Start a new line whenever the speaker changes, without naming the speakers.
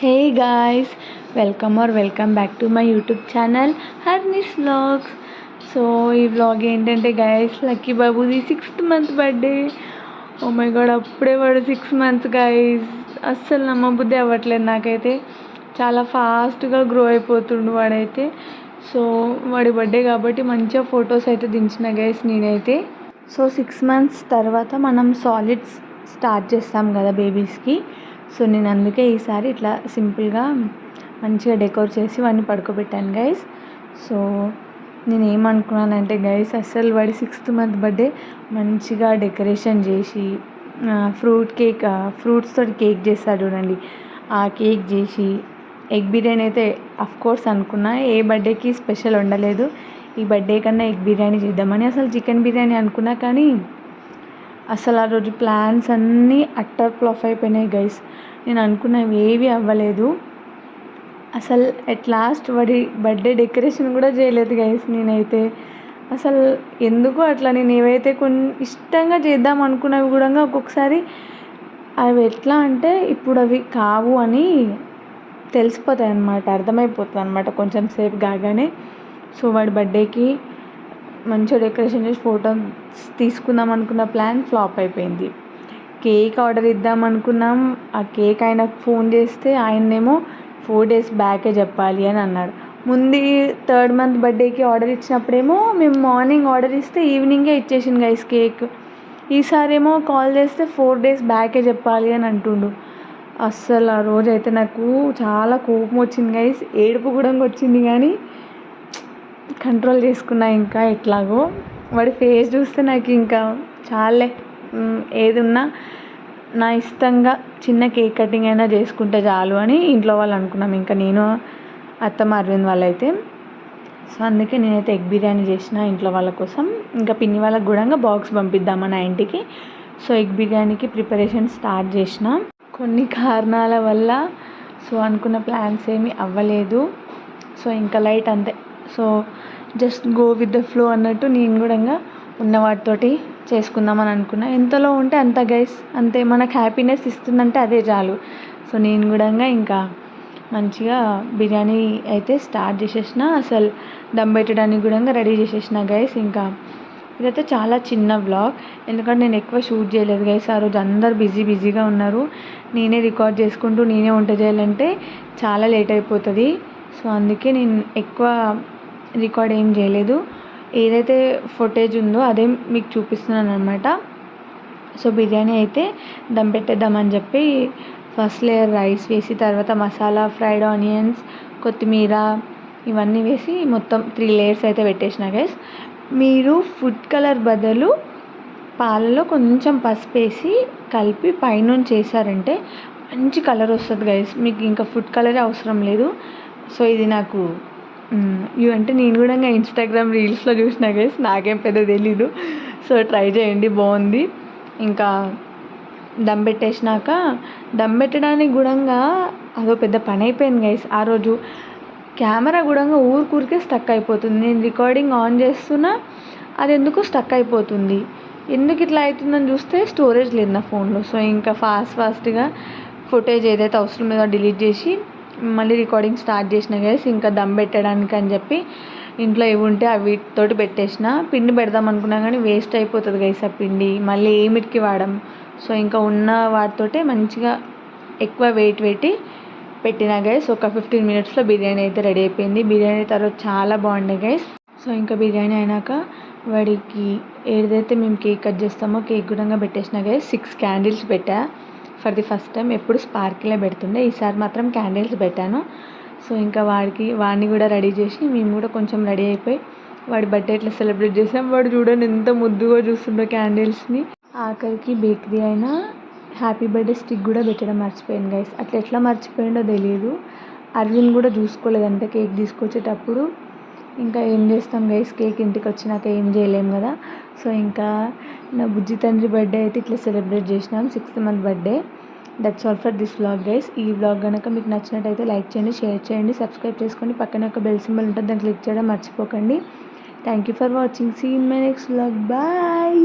Hey guys, welcome back to my YouTube channel Harni's vlogs. So ఈ vlog ఏంటంటే guys, Lucky బాబుది 6th month birthday. Oh my god, అప్పుడే వాడు 6 months guys. అస్సలు నమ్మబుద్ధి అవ్వట్లేదు నాకైతే. చాలా ఫాస్ట్గా గ్రో అయిపోతుండు వాడైతే. సో వాడి బర్త్డే కాబట్టి మంచిగా ఫొటోస్ అయితే దించిన గైస్ నేనైతే. సో 6 months తర్వాత మనం సాలిడ్స్ స్టార్ట్ చేస్తాం కదా బేబీస్కి. సో నేను అందుకే ఈసారి ఇట్లా సింపుల్గా మంచిగా డెకోర్ చేసి వాడిని పడుకోబెట్టాను గైస్. సో నేను ఏమనుకున్నానంటే గైస్, అస్సలు వాడి 6th month బర్త్డే మంచిగా డెకరేషన్ చేసి ఫ్రూట్స్ తోటి కేక్ చేస్తారు చూడండి, ఆ కేక్ చేసి ఎగ్ బిర్యానీ అయితే కోర్స్ అనుకున్నా. ఏ బర్త్డేకి స్పెషల్ ఉండలేదు, ఈ బర్త్డే కన్నా ఎగ్ బిర్యానీ చేద్దామని. అసలు చికెన్ బిర్యానీ అనుకున్నా, కానీ అసలు ఆ రోజు ప్లాన్స్ అన్నీ అట్టర్ ఫ్లాప్ అయిపోయినాయి గైస్. నేను అనుకున్నవి ఏవి అవ్వలేదు. అసలు ఎట్ లాస్ట్ వాడి బర్త్డే డెకరేషన్ కూడా చేయలేదు గైస్ నేనైతే. అసలు ఎందుకో అట్లా నేను ఏవైతే కొన్ని ఇష్టంగా చేద్దాం అనుకున్నవి కూడా ఒక్కొక్కసారి అవి ఎట్లా అంటే ఇప్పుడు అవి కావు అని తెలిసిపోతాయి అన్నమాట, అర్థమైపోతుంది అన్నమాట కొంచెం సేపు కాగానే. సో వాడి బర్త్డేకి మంచిగా డెకరేషన్ చేసి ఫోటోస్ తీసుకుందాం అనుకున్న ప్లాన్ ఫ్లాప్ అయిపోయింది. కేక్ ఆర్డర్ ఇద్దాం అనుకున్నాం. ఆ కేక్ ఆయనకు ఫోన్ చేస్తే ఆయన్నేమో 4 days బ్యాకే చెప్పాలి అని అన్నాడు. ముందు 3rd month బర్త్డేకి ఆర్డర్ ఇచ్చినప్పుడేమో మేము మార్నింగ్ ఆర్డర్ ఇస్తే ఈవినింగే ఇచ్చేసింది గైస్ కేక్. ఈసారేమో కాల్ చేస్తే 4 days బ్యాకే చెప్పాలి అని అంటుండు. అస్సలు ఆ రోజైతే నాకు చాలా కోపం వచ్చింది గైస్, ఏడుపు కూడా వచ్చింది, కానీ కంట్రోల్ చేసుకున్నా. ఇంకా ఎట్లాగో వాడి ఫేస్ చూస్తే నాకు ఇంకా చాలే, ఏది ఉన్నా నా ఇష్టంగా చిన్న కేక్ కటింగ్ అయినా చేసుకుంటే చాలు అని ఇంట్లో వాళ్ళు అనుకున్నాం. ఇంకా నేను, అత్తమ్మ, అరవింద్ వాళ్ళైతే. సో అందుకే నేనైతే ఎగ్ బిర్యానీ చేసిన ఇంట్లో వాళ్ళ కోసం. ఇంకా పిన్ని వాళ్ళకి కూడా బాక్స్ పంపిద్దామని ఆ ఇంటికి. సో ఎగ్ బిర్యానీకి ప్రిపరేషన్ స్టార్ట్ చేసిన. కొన్ని కారణాల వల్ల సో అనుకున్న ప్లాన్స్ ఏమీ అవ్వలేదు. సో ఇంకా లైట్ అంతే. So just go with the flow అన్నట్టు నేను కూడా ఉన్న వాటితోటి చేసుకుందామని అనుకున్నా. ఎంతలో ఉంటే అంత గైస్, అంతే. మనకు హ్యాపీనెస్ ఇస్తుందంటే అదే చాలు. సో నేను కూడా ఇంకా మంచిగా బిర్యానీ అయితే స్టార్ట్ చేసేసిన. అసలు దమ్ పెట్టడానికి కూడా రెడీ చేసేసిన గైస్. ఇంకా ఇదైతే చాలా చిన్న వ్లాగ్, ఎందుకంటే నేను ఎక్కువ షూట్ చేయలేదు గైస్. ఆ రోజు అందరు బిజీగా ఉన్నారు. నేనే రికార్డ్ చేసుకుంటూ నేనే వంట చేయాలంటే చాలా లేట్ అయిపోతుంది. సో అందుకే నేను ఎక్కువ రికార్డ్ ఏం చేయలేదు. ఏదైతే ఫుటేజ్ ఉందో అదే మీకు చూపిస్తున్నాను అనమాట. సో బిర్యానీ అయితే దమ్ పెట్టేద్దామని చెప్పి ఫస్ట్ లేయర్ రైస్ వేసి, తర్వాత మసాలా, ఫ్రైడ్ ఆనియన్స్, కొత్తిమీర ఇవన్నీ వేసి మొత్తం 3 layers అయితే పెట్టేసిన గైస్. మీరు ఫుడ్ కలర్ బదులు పాలలో కొంచెం పసుపు వేసి కలిపి పైనుంచి చేశారంటే మంచి కలర్ వస్తుంది గైస్. మీకు ఇంకా ఫుడ్ కలరే అవసరం లేదు. సో ఇది నాకు అంటే నేను కూడా ఇన్స్టాగ్రామ్ రీల్స్లో చూసిన గైస్, నాకేం పెద్ద తెలీదు. సో ట్రై చేయండి, బాగుంది. ఇంకా దమ్ పెట్టేసినాక, దమ్ పెట్టడానికి కూడా అదో పెద్ద పని అయిపోయింది గైస్. ఆ రోజు కెమెరా కూడా ఊరికే స్టక్ అయిపోతుంది. నేను రికార్డింగ్ ఆన్ చేస్తున్నా, అది ఎందుకు స్టక్ అయిపోతుంది. ఎందుకు ఇట్లా అవుతుందని చూస్తే స్టోరేజ్ లేదు నా ఫోన్లో. సో ఇంకా ఫాస్ట్గా ఫుటేజ్ ఏదైతే అవసరం లేదో డిలీట్ చేసి మళ్ళీ రికార్డింగ్ స్టార్ట్ చేసిన గైస్. ఇంకా దమ్ పెట్టడానికి అని చెప్పి ఇంట్లో ఏవి ఉంటే వీటితోటి పెట్టేసిన. పిండి పెడదాం అనుకున్నా కానీ వేస్ట్ అయిపోతుంది గైస్ ఆ పిండి, మళ్ళీ ఏమిటికి వాడడం. సో ఇంకా ఉన్న వాటితోటే మంచిగా ఎక్కువ వెయిట్ పెట్టి పెట్టిన గైస్. ఒక 15 minutesలో బిర్యానీ అయితే రెడీ అయిపోయింది. బిర్యానీ తర్వాత చాలా బాగుండే గైస్. సో ఇంకా బిర్యానీ అయినాక వాడికి ఏదైతే మేము కేక్ కట్ చేస్తామో కేక్ కూడా పెట్టేసిన గైస్. 6 candles పెట్టా ఫర్ ది ఫస్ట్ టైం. ఎప్పుడు స్పార్కిలే పెడుతుండే, ఈసారి మాత్రం క్యాండిల్స్ పెట్టాను. సో ఇంకా వాడిని కూడా రెడీ చేసి మేము కూడా కొంచెం రెడీ అయిపోయి వాడి బర్త్డే ఎట్లా సెలబ్రేట్ చేసాం. వాడు చూడండి ఎంత ముద్దుగా చూస్తుండో క్యాండిల్స్ని. ఆఖరికి బేకరీ అయినా హ్యాపీ బర్త్డే స్టిక్ కూడా పెట్టడం మర్చిపోయాను గైస్. అట్లా ఎట్లా మర్చిపోయిండో తెలియదు. అరవింద్ కూడా చూసుకోలేదంటే కేక్ తీసుకొచ్చేటప్పుడు. ఇంకా ఏం చేస్తాం గైస్, కేక్ ఇంటికి వచ్చినాక ఏం చేయలేం కదా. సో ఇంకా నా బుజ్జి తండ్రి బర్త్డే అయితే ఇట్లా సెలబ్రేట్ చేసినాం, 6th month birthday. That's all for this vlog guys. ఈ వ్లాగ్ కనుక మీకు నచ్చినట్టయితే లైక్ చేయండి, షేర్ చేయండి, సబ్స్క్రైబ్ చేసుకోండి. పక్కన ఒక బెల్ సింబల్ ఉంటుంది, దాన్ని క్లిక్ చేయడం మర్చిపోకండి. Thank you for watching. See in my next vlog. Bye.